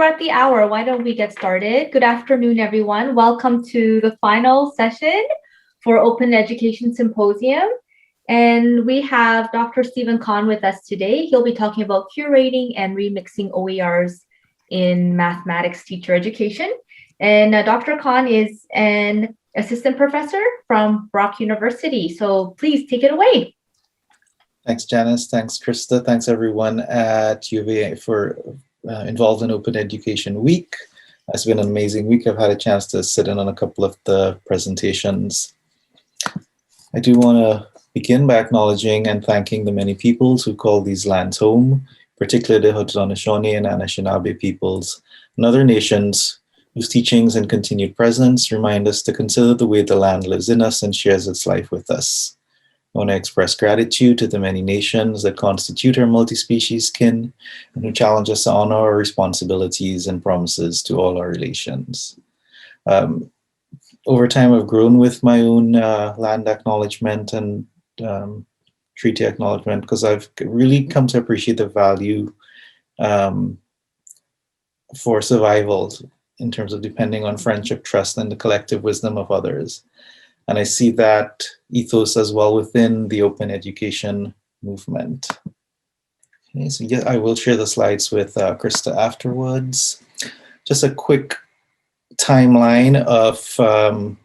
we're at the hour. Why don't we get started? Good afternoon, everyone. Welcome to the final session for Open Education Symposium. And we have Dr. Stephen Kahn with us today. He'll be talking about curating and remixing OERs in mathematics teacher education. And Dr. Kahn is an assistant professor from Brock University. So please take it away. Thanks, Janice. Thanks, Krista. Thanks, everyone at UVA for involved in Open Education Week. It's been an amazing week. I've had a chance to sit in on a couple of the presentations. I do want to begin by acknowledging and thanking the many peoples who call these lands home, particularly the Haudenosaunee and Anishinaabe peoples and other nations whose teachings and continued presence remind us to consider the way the land lives in us and shares its life with us. I want to express gratitude to the many nations that constitute our multi-species kin and who challenge us to honor our responsibilities and promises to all our relations. Over time, I've grown with my own land acknowledgement and treaty acknowledgement because I've really come to appreciate the value for survival in terms of depending on friendship, trust, and the collective wisdom of others. And I see that ethos as well within the open education movement. Okay, so yeah, I will share the slides with Krista afterwards. Just a quick timeline of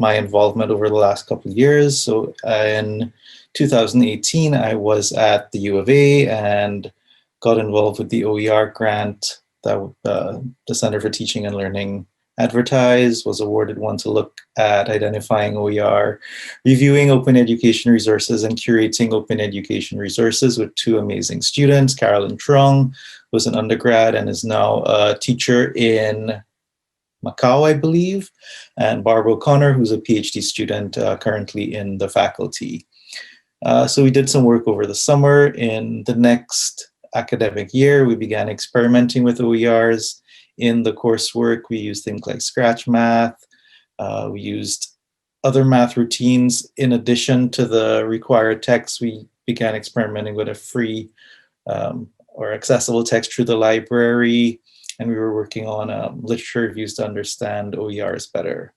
my involvement over the last couple of years. So in 2018, I was at the U of A and got involved with the OER grant that the Center for Teaching and Learning advertised, was awarded one to look at identifying OER, reviewing open education resources, and curating open education resources with two amazing students. Carolyn Trong was an undergrad and is now a teacher in Macau, I believe, and Barbara O'Connor, who's a PhD student currently in the faculty. So we did some work over the summer. In the next academic year, we began experimenting with OERs. In the coursework, we used things like Scratch Math. We used other math routines. In addition to the required text, we began experimenting with a free or accessible text through the library. And we were working on literature reviews to understand OERs better.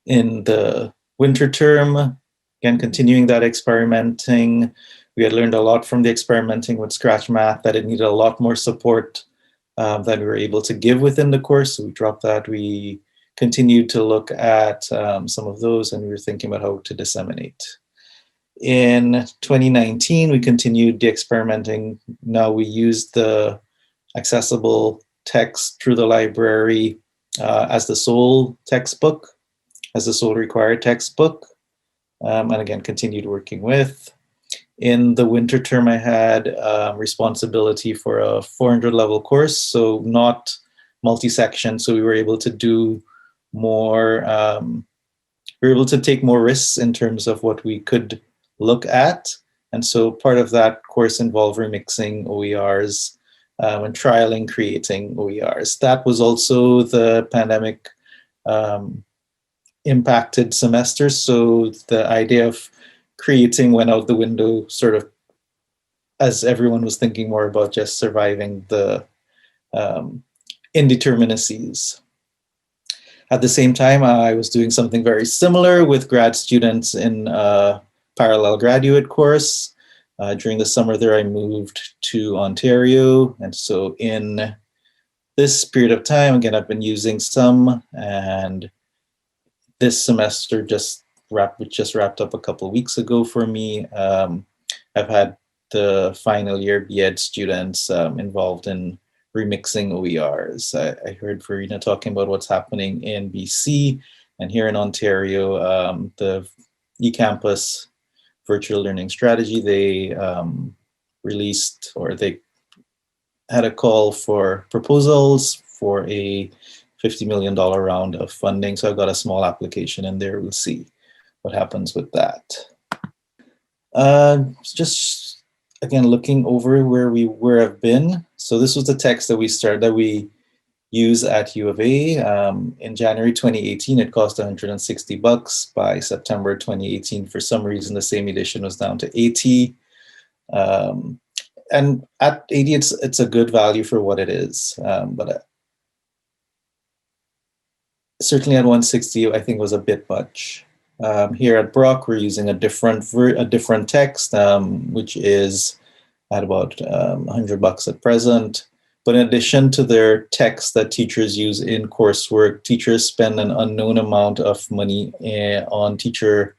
In the winter term, again, continuing that experimenting, we had learned a lot from the experimenting with Scratch Math that it needed a lot more support that we were able to give within the course. So we dropped that. We continued to look at some of those, and we were thinking about how to disseminate. In 2019, we continued the experimenting. Now we used the accessible text through the library as the sole textbook, as the sole required textbook, and again, continued working with. In the winter term, I had responsibility for a 400 level course, so not multi-section. So we were able to do more, we were able to take more risks in terms of what we could look at. And so part of that course involved remixing OERs and trialing creating OERs. That was also the pandemic impacted semester. So the idea of creating went out the window sort of as everyone was thinking more about just surviving the indeterminacies. At the same time, I was doing something very similar with grad students in a parallel graduate course. During the summer there, I moved to Ontario. And so in this period of time, again, I've been using some, and this semester just wrapped up a couple of weeks ago for me. I've had the final year BEd students involved in remixing OERs. I heard Farina talking about what's happening in BC, and here in Ontario, the eCampus virtual learning strategy, they released, or they had a call for proposals for a $50 million round of funding. So I've got a small application in there. We'll see what happens with that. Just again, looking over where I've been. So this was the text that we use at U of A. In January 2018, it cost $160. By September 2018, for some reason, the same edition was down to $80. And at $80, it's a good value for what it is. But certainly at 160, I think was a bit much. Here at Brock, we're using a different text, which is at about $100 at present. But in addition to their text that teachers use in coursework, teachers spend an unknown amount of money on teacher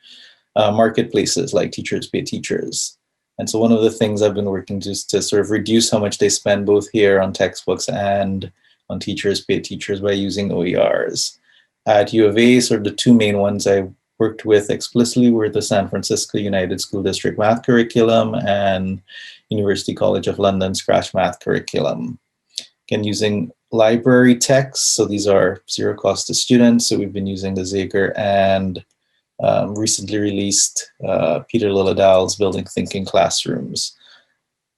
marketplaces like Teachers Pay Teachers. And so one of the things I've been working to sort of reduce how much they spend both here on textbooks and on Teachers Pay Teachers by using OERs. At U of A, sort of the two main ones I worked with explicitly were the San Francisco United School District Math Curriculum and University College of London Scratch Math Curriculum. Again, using library texts, so these are zero cost to students. So we've been using the Zager and recently released Peter Lilladal's Building Thinking Classrooms.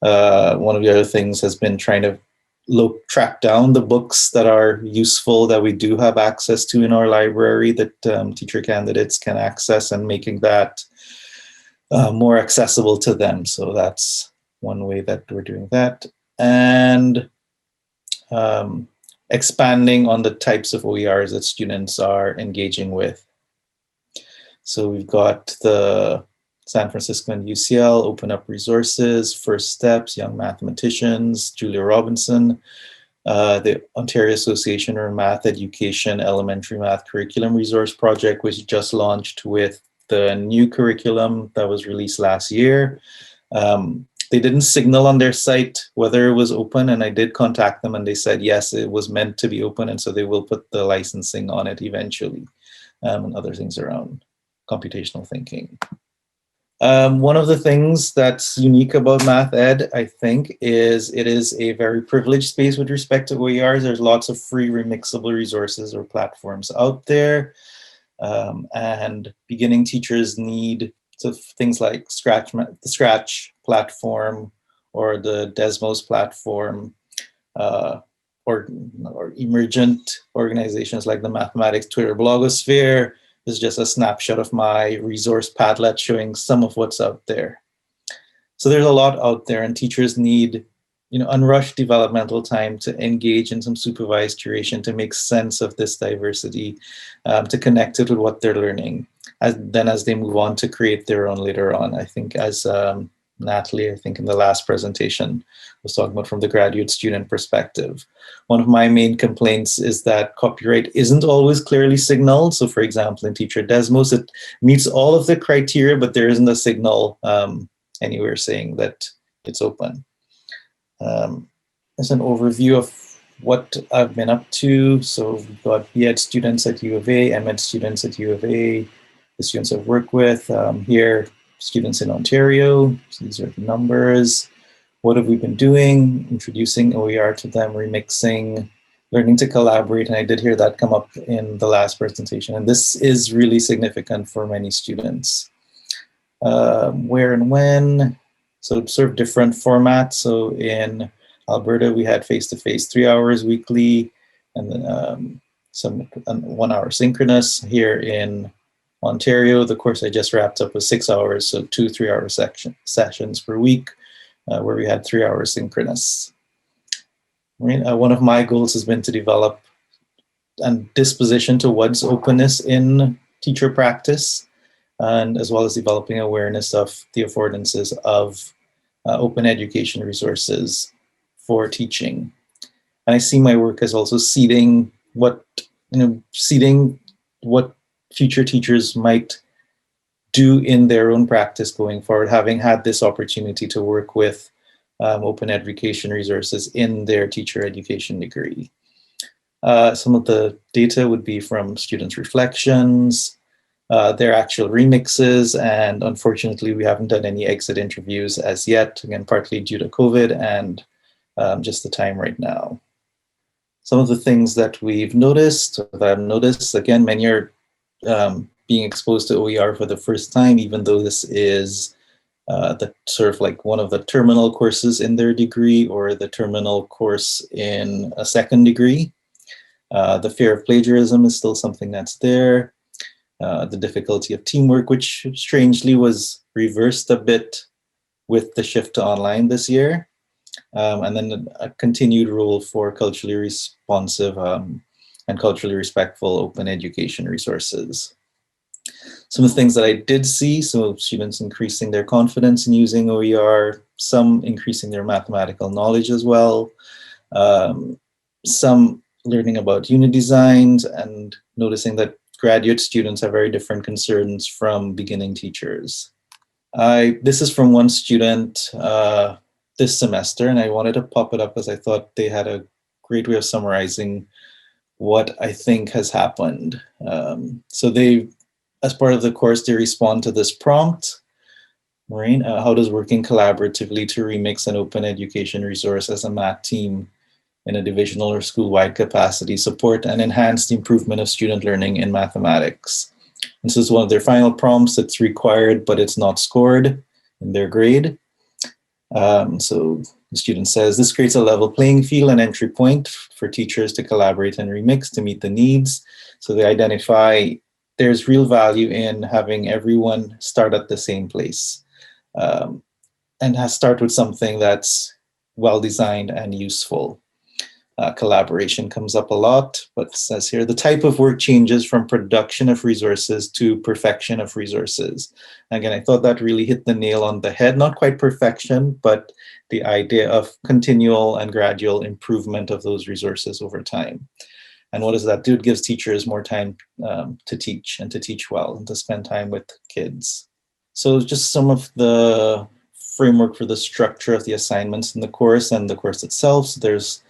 One of the other things has been trying to track down the books that are useful that we do have access to in our library that teacher candidates can access, and making that more accessible to them. So that's one way that we're doing that. And expanding on the types of OERs that students are engaging with. So we've got the San Francisco and UCL Open Up Resources, First Steps, Young Mathematicians, Julia Robinson, the Ontario Association for Math Education Elementary Math Curriculum Resource Project, which just launched with the new curriculum that was released last year. They didn't signal on their site whether it was open, and I did contact them and they said, yes, it was meant to be open, and so they will put the licensing on it eventually, and other things around computational thinking. One of the things that's unique about Math Ed, I think, is it is a very privileged space with respect to OERs. There's lots of free remixable resources or platforms out there, and beginning teachers need things like the Scratch platform or the Desmos platform, or emergent organizations like the Mathematics Twitter blogosphere. This is just a snapshot of my resource Padlet showing some of what's out there. So there's a lot out there, and teachers need, unrushed developmental time to engage in some supervised curation to make sense of this diversity, to connect it with what they're learning, as they move on to create their own later on. I think as Natalie, I think in the last presentation, was talking about from the graduate student perspective. One of my main complaints is that copyright isn't always clearly signaled. So for example, in Teacher Desmos, it meets all of the criteria, but there isn't a signal anywhere saying that it's open. As an overview of what I've been up to. So we've got B.Ed students at U of A, M.Ed students at U of A, the students I've worked with here, students in Ontario. So these are the numbers. What have we been doing? Introducing OER to them, remixing, learning to collaborate. And I did hear that come up in the last presentation. And this is really significant for many students. Where and when? So sort of different formats. So in Alberta, we had face-to-face 3 hours weekly, and then some 1 hour synchronous. Here in Ontario, the course I just wrapped up was 6 hours, so 2 3-hour sessions per week, where we had 3 hours synchronous. One of my goals has been to develop a disposition towards openness in teacher practice, and as well as developing awareness of the affordances of open education resources for teaching. And I see my work as also seeding what future teachers might do in their own practice going forward, having had this opportunity to work with open education resources in their teacher education degree. Some of the data would be from students' reflections, their actual remixes, and unfortunately we haven't done any exit interviews as yet, again, partly due to COVID and just the time right now. Some of the things that we've noticed, that I've noticed, again, many are being exposed to OER for the first time, even though this is the sort of like one of the terminal courses in their degree or the terminal course in a second degree. The fear of plagiarism is still something that's there. The difficulty of teamwork, which strangely was reversed a bit with the shift to online this year. And then a continued role for culturally responsive and culturally respectful open education resources. Some of the things that I did see, so students increasing their confidence in using OER, some increasing their mathematical knowledge as well, some learning about unit designs and noticing that graduate students have very different concerns from beginning teachers. This is from one student this semester, and I wanted to pop it up because I thought they had a great way of summarizing what I think has happened. So they, as part of the course, they respond to this prompt. Maureen, how does working collaboratively to remix an open education resource as a math team in a divisional or school-wide capacity support and enhance the improvement of student learning in mathematics? This is one of their final prompts. It's required, but it's not scored in their grade. So the student says, this creates a level playing field and entry point for teachers to collaborate and remix to meet the needs. So they identify there's real value in having everyone start at the same place and start with something that's well-designed and useful. Collaboration comes up a lot, but it says here, the type of work changes from production of resources to perfection of resources. Again, I thought that really hit the nail on the head, not quite perfection, but the idea of continual and gradual improvement of those resources over time. And what does that do? It gives teachers more time to teach and to teach well and to spend time with kids. So just some of the framework for the structure of the assignments in the course and the course itself. So there's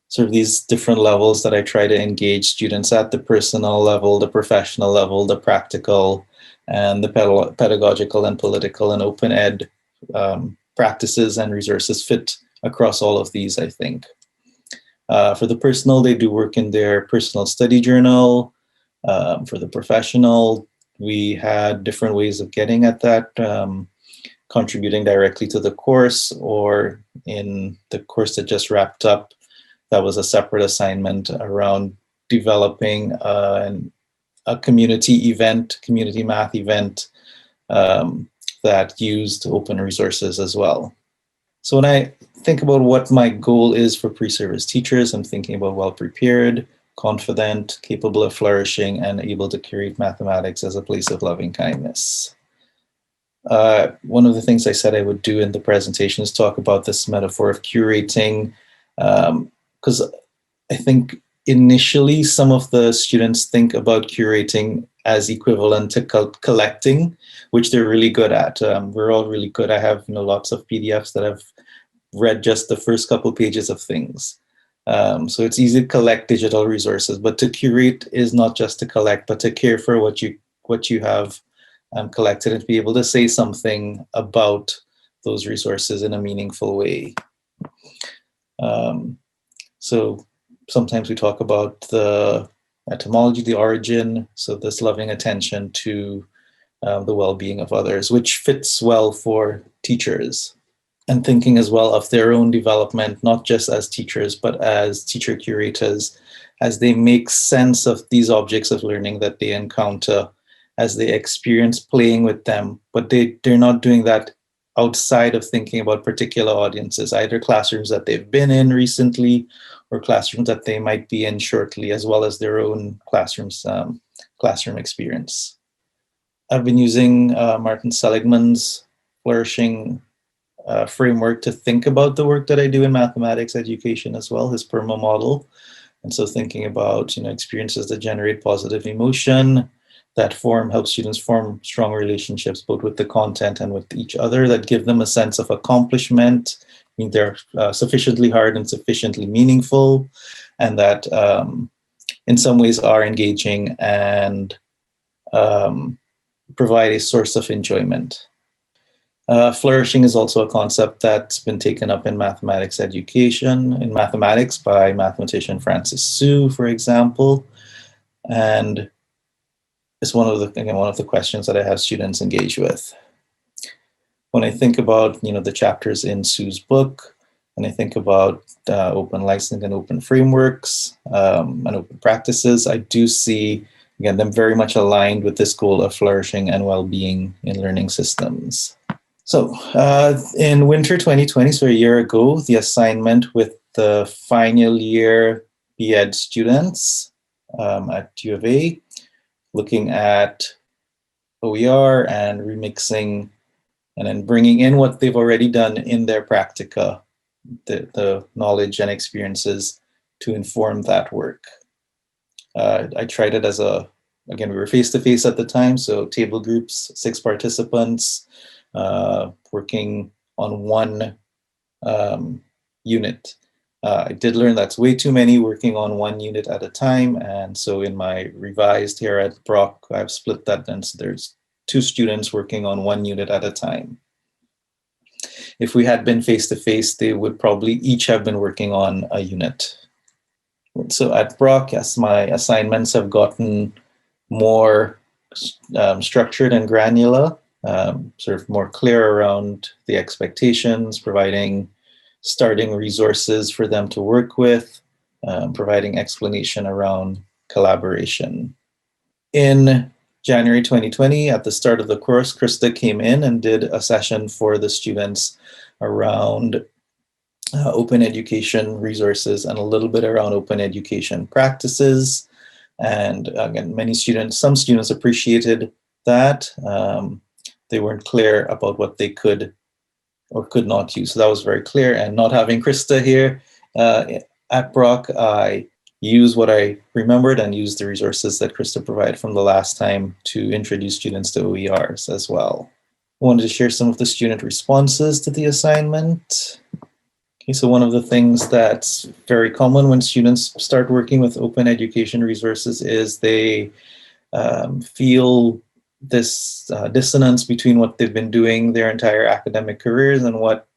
sort of these different levels that I try to engage students at: the personal level, the professional level, the practical, and the pedagogical and political and open ed practices and resources fit across all of these, I think. For the personal, they do work in their personal study journal. For the professional, we had different ways of getting at that, contributing directly to the course, or in the course that just wrapped up, that was a separate assignment around developing a community math event that used open resources as well. So when I think about what my goal is for pre-service teachers, I'm thinking about well-prepared, confident, capable of flourishing, and able to curate mathematics as a place of loving kindness. One of the things I said I would do in the presentation is talk about this metaphor of curating, because I think initially some of the students think about curating as equivalent to collecting, which they're really good at. We're all really good. I have lots of PDFs that I've read just the first couple pages of things. So it's easy to collect digital resources, but to curate is not just to collect, but to care for what you have collected and to be able to say something about those resources in a meaningful way. So sometimes we talk about the etymology, the origin, so this loving attention to the well-being of others, which fits well for teachers, and thinking as well of their own development, not just as teachers, but as teacher curators, as they make sense of these objects of learning that they encounter, as they experience playing with them, but they're not doing that outside of thinking about particular audiences, either classrooms that they've been in recently or classrooms that they might be in shortly, as well as their own classroom experience. I've been using Martin Seligman's Flourishing framework to think about the work that I do in mathematics education as well, his PERMA model. And so thinking about experiences that generate positive emotion, that help students form strong relationships both with the content and with each other, that give them a sense of accomplishment, they're sufficiently hard and sufficiently meaningful, and that in some ways are engaging and provide a source of enjoyment. Flourishing is also a concept that's been taken up in mathematics education, in mathematics by mathematician Francis Su, for example. And it's one of the questions that I have students engage with. When I think about the chapters in Su's book, and I think about open licensing and open frameworks and open practices, I do see, again, them very much aligned with this goal of flourishing and well-being in learning systems. So in winter 2020, so a year ago, the assignment with the final year BEd students at U of A, looking at OER and remixing and then bringing in what they've already done in their practica, the knowledge and experiences to inform that work. I tried it again, we were face-to-face at the time, so table groups, 6 participants, working on one unit. I did learn that's way too many working on one unit at a time, and so in my revised here at Brock, I've split that, and so there's 2 students working on one unit at a time. If we had been face-to-face, they would probably each have been working on a unit. So at Brock, yes, my assignments have gotten more structured and granular, sort of more clear around the expectations, providing starting resources for them to work with, providing explanation around collaboration. In January 2020, at the start of the course, Krista came in and did a session for the students around open education resources and a little bit around open education practices. And again, some students appreciated that. They weren't clear about what they could or could not use. So that was very clear. And not having Krista here at Brock, I used what I remembered and used the resources that Krista provided from the last time to introduce students to OERs as well. I wanted to share some of the student responses to the assignment. Okay, so one of the things that's very common when students start working with open education resources is they feel this dissonance between what they've been doing their entire academic careers and what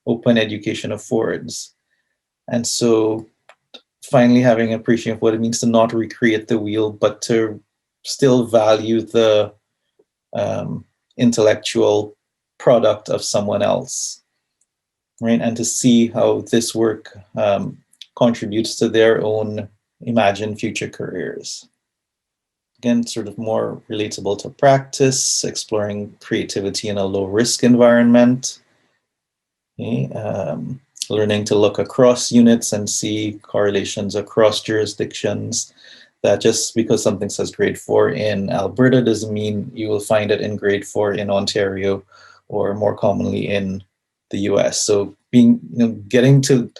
open education affords. And so finally having an appreciation of what it means to not recreate the wheel, but to still value the intellectual product of someone else, right? And to see how this work contributes to their own imagined future careers. Again, sort of more relatable to practice, exploring creativity in a low-risk environment. Okay, learning to look across units and see correlations across jurisdictions. That just because something says grade 4 in Alberta doesn't mean you will find it in grade 4 in Ontario or more commonly in the US. So getting to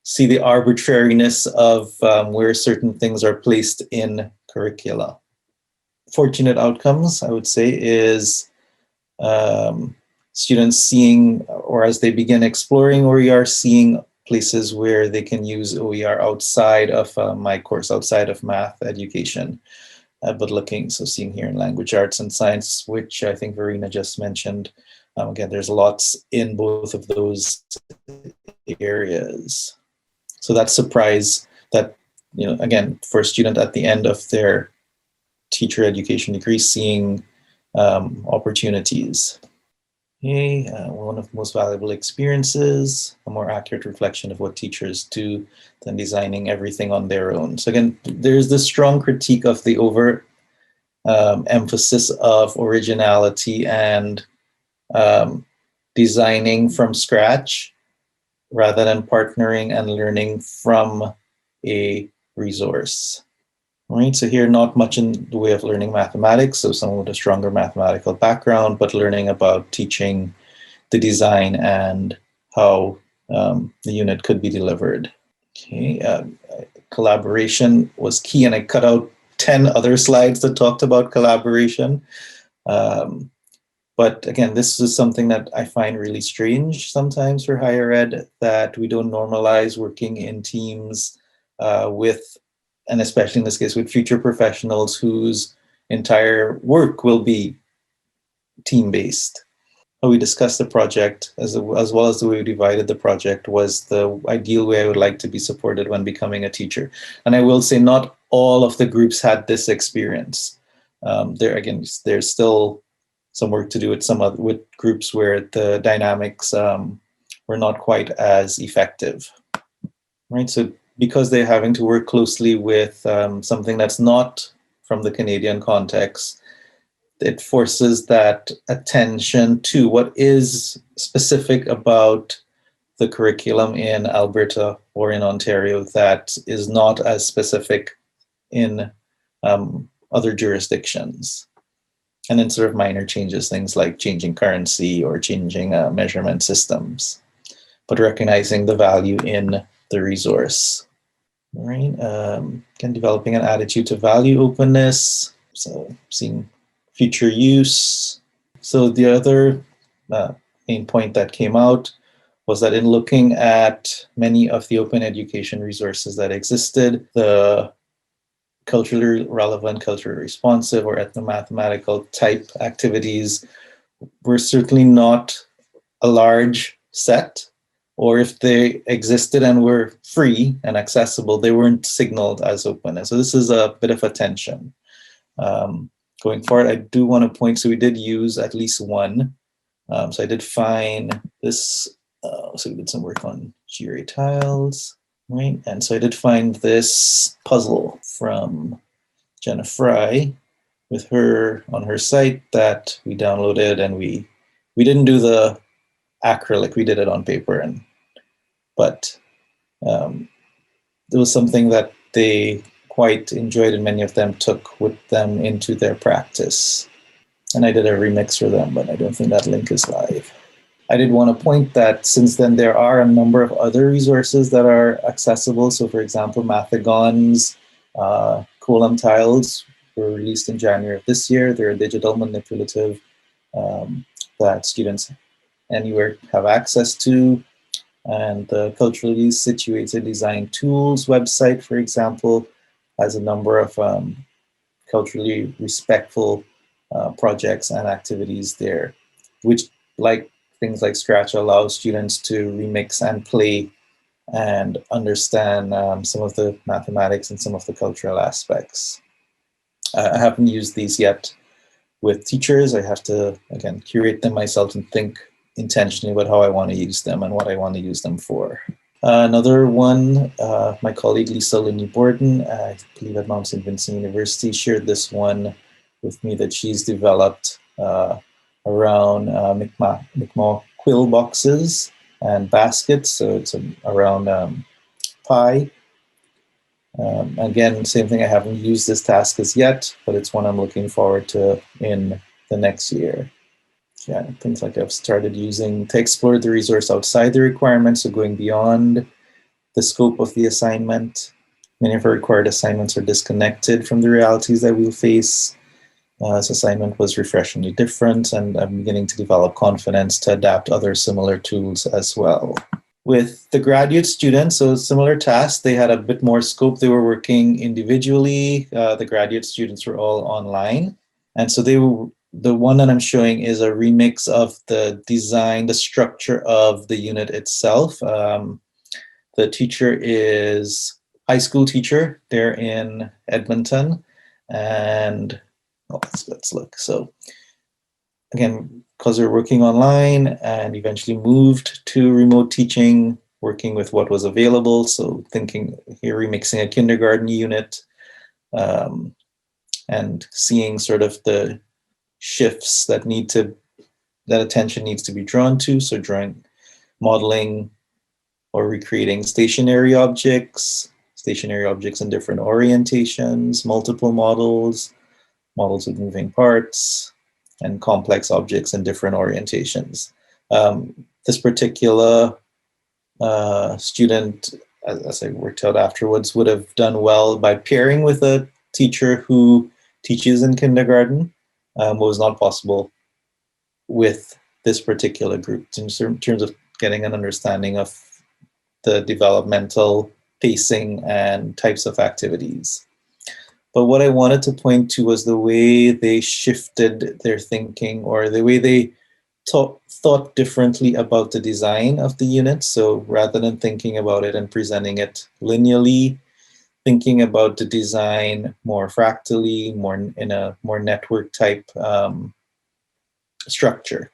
see the arbitrariness of where certain things are placed in curricula. Fortunate outcomes, I would say, is students seeing, or as they begin exploring OER, seeing places where they can use OER outside of my course, outside of math education. But seeing here in language arts and science, which I think Verena just mentioned, again, there's lots in both of those areas. So that surprise that, again, for a student at the end of their teacher education degree, seeing opportunities. Okay, one of the most valuable experiences, a more accurate reflection of what teachers do than designing everything on their own. So again, there's this strong critique of the over emphasis of originality and designing from scratch rather than partnering and learning from a resource. Right, so here, not much in the way of learning mathematics, so someone with a stronger mathematical background, but learning about teaching the design and how the unit could be delivered. Okay, collaboration was key, and I cut out 10 other slides that talked about collaboration. But again, this is something that I find really strange sometimes for higher ed, that we don't normalize working in teams with, and especially in this case, with future professionals whose entire work will be team-based. How we discussed the project, as well as the way we divided the project, was the ideal way I would like to be supported when becoming a teacher. And I will say not all of the groups had this experience. There's still some work to do with groups where the dynamics were not quite as effective. Right, so because they're having to work closely with something that's not from the Canadian context, it forces that attention to what is specific about the curriculum in Alberta or in Ontario that is not as specific in other jurisdictions. And then sort of minor changes, things like changing currency or changing measurement systems, but recognizing the value in the resource. Right? Again, developing an attitude to value openness, so seeing future use. So the other main point that came out was that in looking at many of the open education resources that existed, the culturally relevant, culturally responsive, or ethnomathematical type activities were certainly not a large set, or if they existed and were free and accessible, they weren't signaled as open. And so this is a bit of a tension. Going forward, I do want to point, so we did use at least one. So I did find this, so we did some work on GRA tiles. Right, and so I did find this puzzle from Jenna Fry with her on her site that we downloaded, and we didn't do the acrylic, we did it on paper, but it was something that they quite enjoyed, and many of them took with them into their practice. And I did a remix for them, but I don't think that link is live. I did want to point that since then there are a number of other resources that are accessible. So for example, Mathagon's Column tiles were released in January of this year. They're digital manipulative that students anywhere have access to. And the Culturally Situated Design Tools website, for example, has a number of culturally respectful projects and activities there, which, like things like Scratch, allows students to remix and play and understand some of the mathematics and some of the cultural aspects. I haven't used these yet with teachers. I have to, again, curate them myself and think intentionally about how I want to use them and what I want to use them for. Another one, my colleague Lisa Linney Borden, I believe at Mount St. Vincent University, shared this one with me that she's developed around Mi'kmaq quill boxes and baskets. So it's around pie. Again, same thing, I haven't used this task as yet, but it's one I'm looking forward to in the next year. Yeah, things like I've started using to explore the resource outside the requirements, so going beyond the scope of the assignment. Many of our required assignments are disconnected from the realities that we'll face. This assignment was refreshingly different, and I'm beginning to develop confidence to adapt other similar tools as well. With the graduate students, so similar tasks, they had a bit more scope. They were working individually. The graduate students were all online. And so the one that I'm showing is a remix of the design, the structure of the unit itself. The teacher is a high school teacher. They're in Edmonton. And let's look. So again, because we're working online and eventually moved to remote teaching, working with what was available. So thinking here, remixing a kindergarten unit and seeing sort of the shifts that attention needs to be drawn to. So modeling or recreating stationary objects in different orientations, multiple models with moving parts, and complex objects in different orientations. This particular student, as I worked out afterwards, would have done well by pairing with a teacher who teaches in kindergarten. What was not possible with this particular group in terms of getting an understanding of the developmental pacing and types of activities. But what I wanted to point to was the way they shifted their thinking, or the way they thought differently about the design of the unit. So rather than thinking about it and presenting it linearly, thinking about the design more fractally, more in a more network type structure.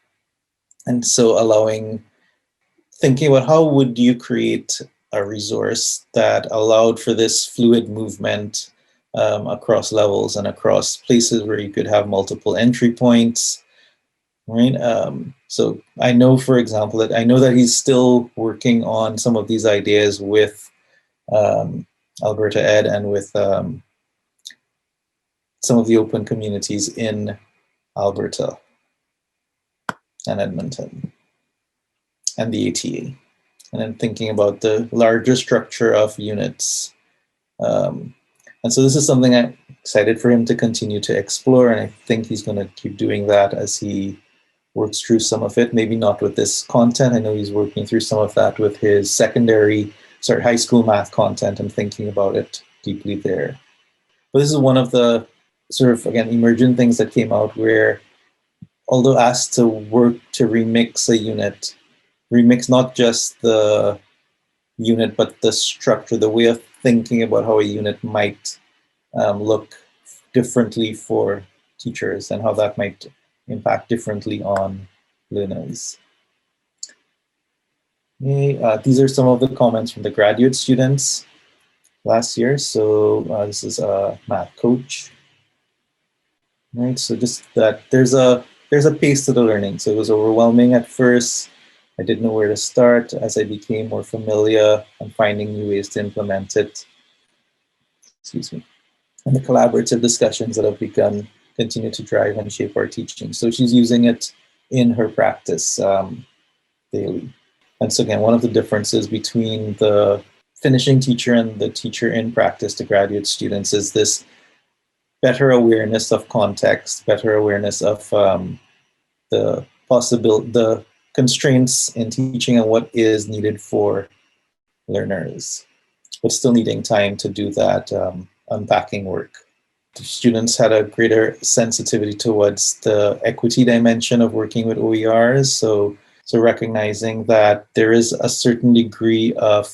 And so thinking about how would you create a resource that allowed for this fluid movement across levels and across places where you could have multiple entry points, right? So I know, for example, that he's still working on some of these ideas with Alberta Ed and with some of the open communities in Alberta and Edmonton and the ATA. And then thinking about the larger structure of units. And so this is something I'm excited for him to continue to explore, and I think he's going to keep doing that as he works through some of it, maybe not with this content. I know he's working through some of that with his high school math content and thinking about it deeply there. But this is one of the sort of, again, emergent things that came out where, although asked to work to remix a unit, remix not just the unit, but the structure, the way of thinking about how a unit might look differently for teachers and how that might impact differently on learners. Okay, these are some of the comments from the graduate students last year. So this is a math coach. Right, so just that there's a pace to the learning. So it was overwhelming at first. I didn't know where to start. As I became more familiar, I'm finding new ways to implement it. Excuse me. And the collaborative discussions that have begun continue to drive and shape our teaching. So she's using it in her practice daily. And so again, one of the differences between the finishing teacher and the teacher in practice to graduate students is this better awareness of context, better awareness of the constraints in teaching and what is needed for learners, but still needing time to do that unpacking work. The students had a greater sensitivity towards the equity dimension of working with OERs. So recognizing that there is a certain degree of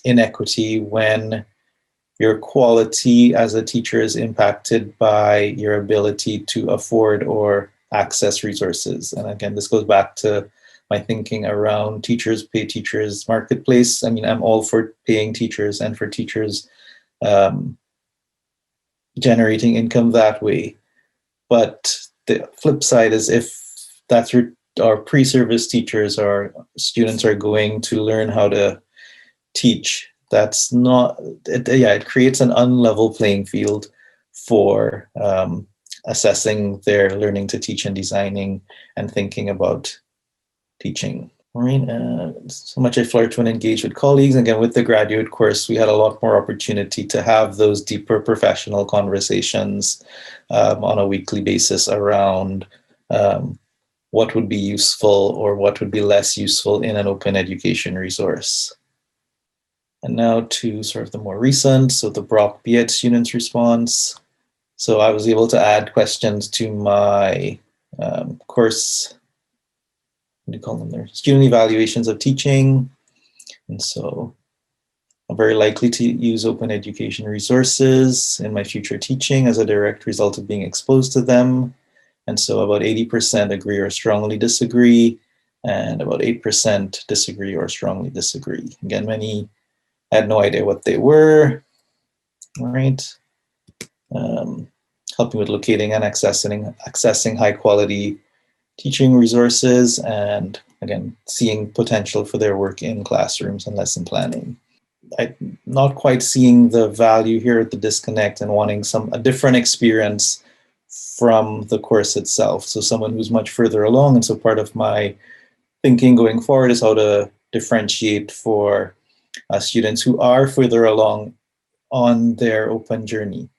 inequity when your quality as a teacher is impacted by your ability to afford or access resources. And again, this goes back to my thinking around teachers pay teachers marketplace. I mean, I'm all for paying teachers and for teachers generating income that way. But the flip side is if that's our pre-service teachers or students are going to learn how to teach, that's not, it creates an unlevel playing field for assessing their learning to teach and designing and thinking about teaching. Right. So much I flirt when engaged with colleagues. Again, with the graduate course, we had a lot more opportunity to have those deeper professional conversations on a weekly basis around what would be useful or what would be less useful in an open education resource. And now to sort of the more recent, so the Brock B.Ed students' response. So I was able to add questions to my course, what do you call them there? Student evaluations of teaching. And so I'm very likely to use open education resources in my future teaching as a direct result of being exposed to them. And so about 80% agree or strongly disagree, and about 8% disagree or strongly disagree. Again, many had no idea what they were, right? Helping with locating and accessing high quality teaching resources, and again, seeing potential for their work in classrooms and lesson planning. I'm not quite seeing the value here at the disconnect and wanting a different experience from the course itself. So someone who's much further along. And so part of my thinking going forward is how to differentiate for students who are further along on their open journey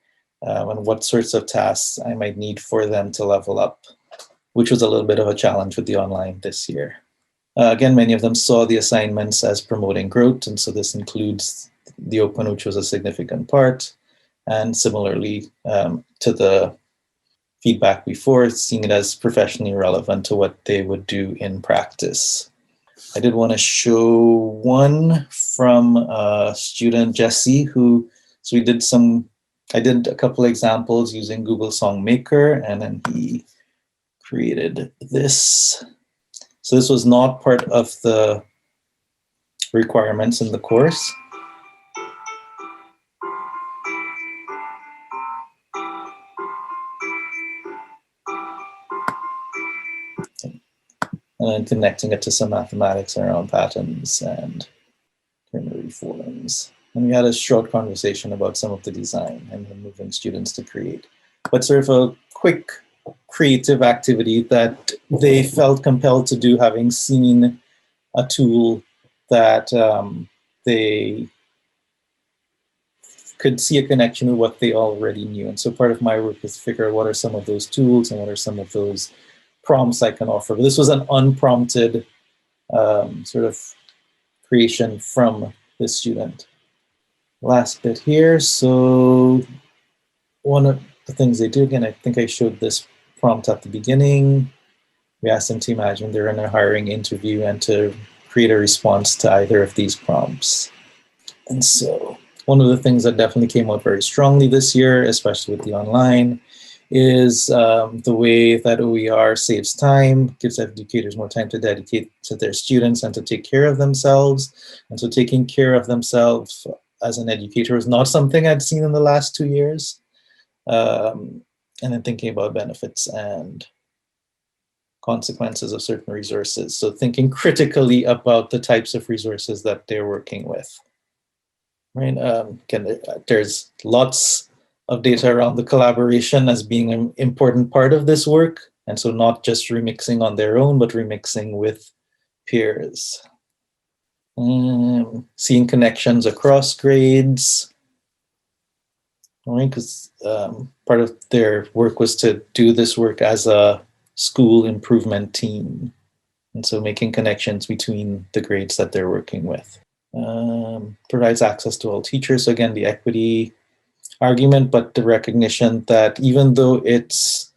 and what sorts of tasks I might need for them to level up, which was a little bit of a challenge with the online this year. Again, many of them saw the assignments as promoting growth, and so this includes the open, which was a significant part, and similarly to the feedback before, seeing it as professionally relevant to what they would do in practice. I did want to show one from student Jesse, so I did a couple examples using Google SongMaker, and then he created this. So this was not part of the requirements in the course. And then connecting it to some mathematics around patterns and ternary forms. And we had a short conversation about some of the design and moving students to create. but sort of a quick creative activity that they felt compelled to do, having seen a tool that they could see a connection with what they already knew. And so part of my work is to figure out what are some of those tools and what are some of those prompts I can offer. But this was an unprompted sort of creation from the student. Last bit here. So one of the things they do, again, I think I showed this prompt at the beginning. We asked them to imagine they're in a hiring interview and to create a response to either of these prompts. And so one of the things that definitely came out very strongly this year, especially with the online, is the way that OER saves time, gives educators more time to dedicate to their students and to take care of themselves. And so taking care of themselves as an educator is not something I'd seen in the last 2 years. And then thinking about benefits and consequences of certain resources. So thinking critically about the types of resources that they're working with. Right? Again, there's lots of data around the collaboration as being an important part of this work. And so not just remixing on their own, but remixing with peers. Seeing connections across grades. Right? Because part of their work was to do this work as a school improvement team. And so making connections between the grades that they're working with. Provides access to all teachers. So again, the equity argument, but the recognition that even though it's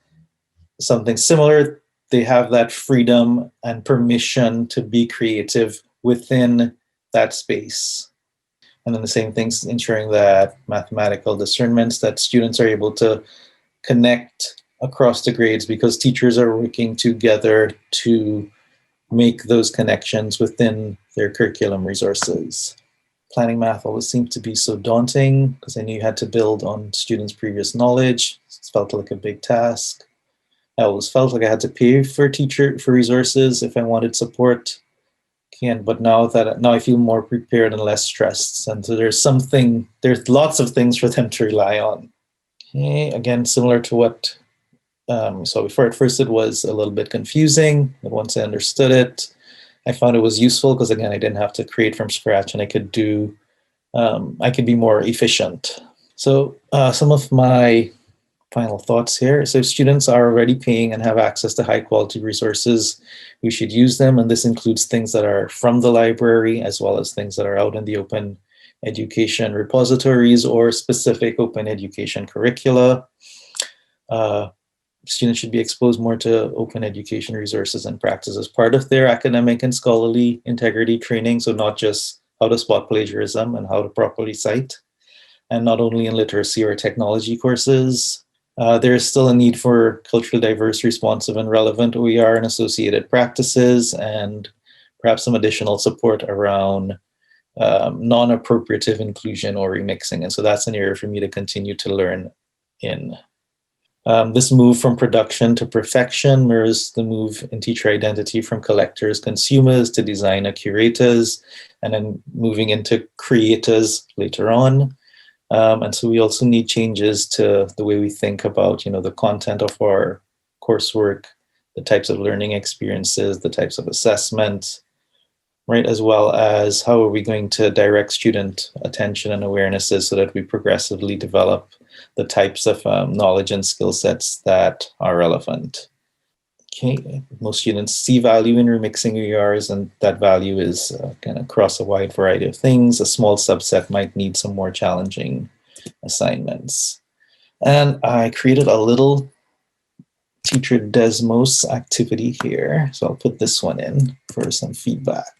something similar, they have that freedom and permission to be creative within that space. And then the same things, ensuring that mathematical discernments, that students are able to connect across the grades because teachers are working together to make those connections within their curriculum resources. Planning math always seemed to be so daunting because I knew you had to build on students' previous knowledge. It felt like a big task. I always felt like I had to pay for resources if I wanted support. But now I feel more prepared and less stressed. And so there's lots of things for them to rely on. Okay, again, similar to what so before, at first it was a little bit confusing, but once I understood it, I found it was useful because again, I didn't have to create from scratch and I could be more efficient. So some of my final thoughts here. So if students are already paying and have access to high quality resources, we should use them. And this includes things that are from the library as well as things that are out in the open education repositories or specific open education curricula. Students should be exposed more to open education resources and practices as part of their academic and scholarly integrity training. So not just how to spot plagiarism and how to properly cite, and not only in literacy or technology courses. There is still a need for culturally diverse, responsive, and relevant OER and associated practices, and perhaps some additional support around non-appropriative inclusion or remixing. And so that's an area for me to continue to learn in. This move from production to perfection mirrors the move in teacher identity from collectors, consumers to designer, curators, and then moving into creators later on. And so we also need changes to the way we think about, the content of our coursework, the types of learning experiences, the types of assessment, right? As well as how are we going to direct student attention and awarenesses so that we progressively develop the types of knowledge and skill sets that are relevant. Okay, most students see value in remixing OERs, and that value is kind of across a wide variety of things. A small subset might need some more challenging assignments. And I created a little teacher Desmos activity here. So I'll put this one in for some feedback.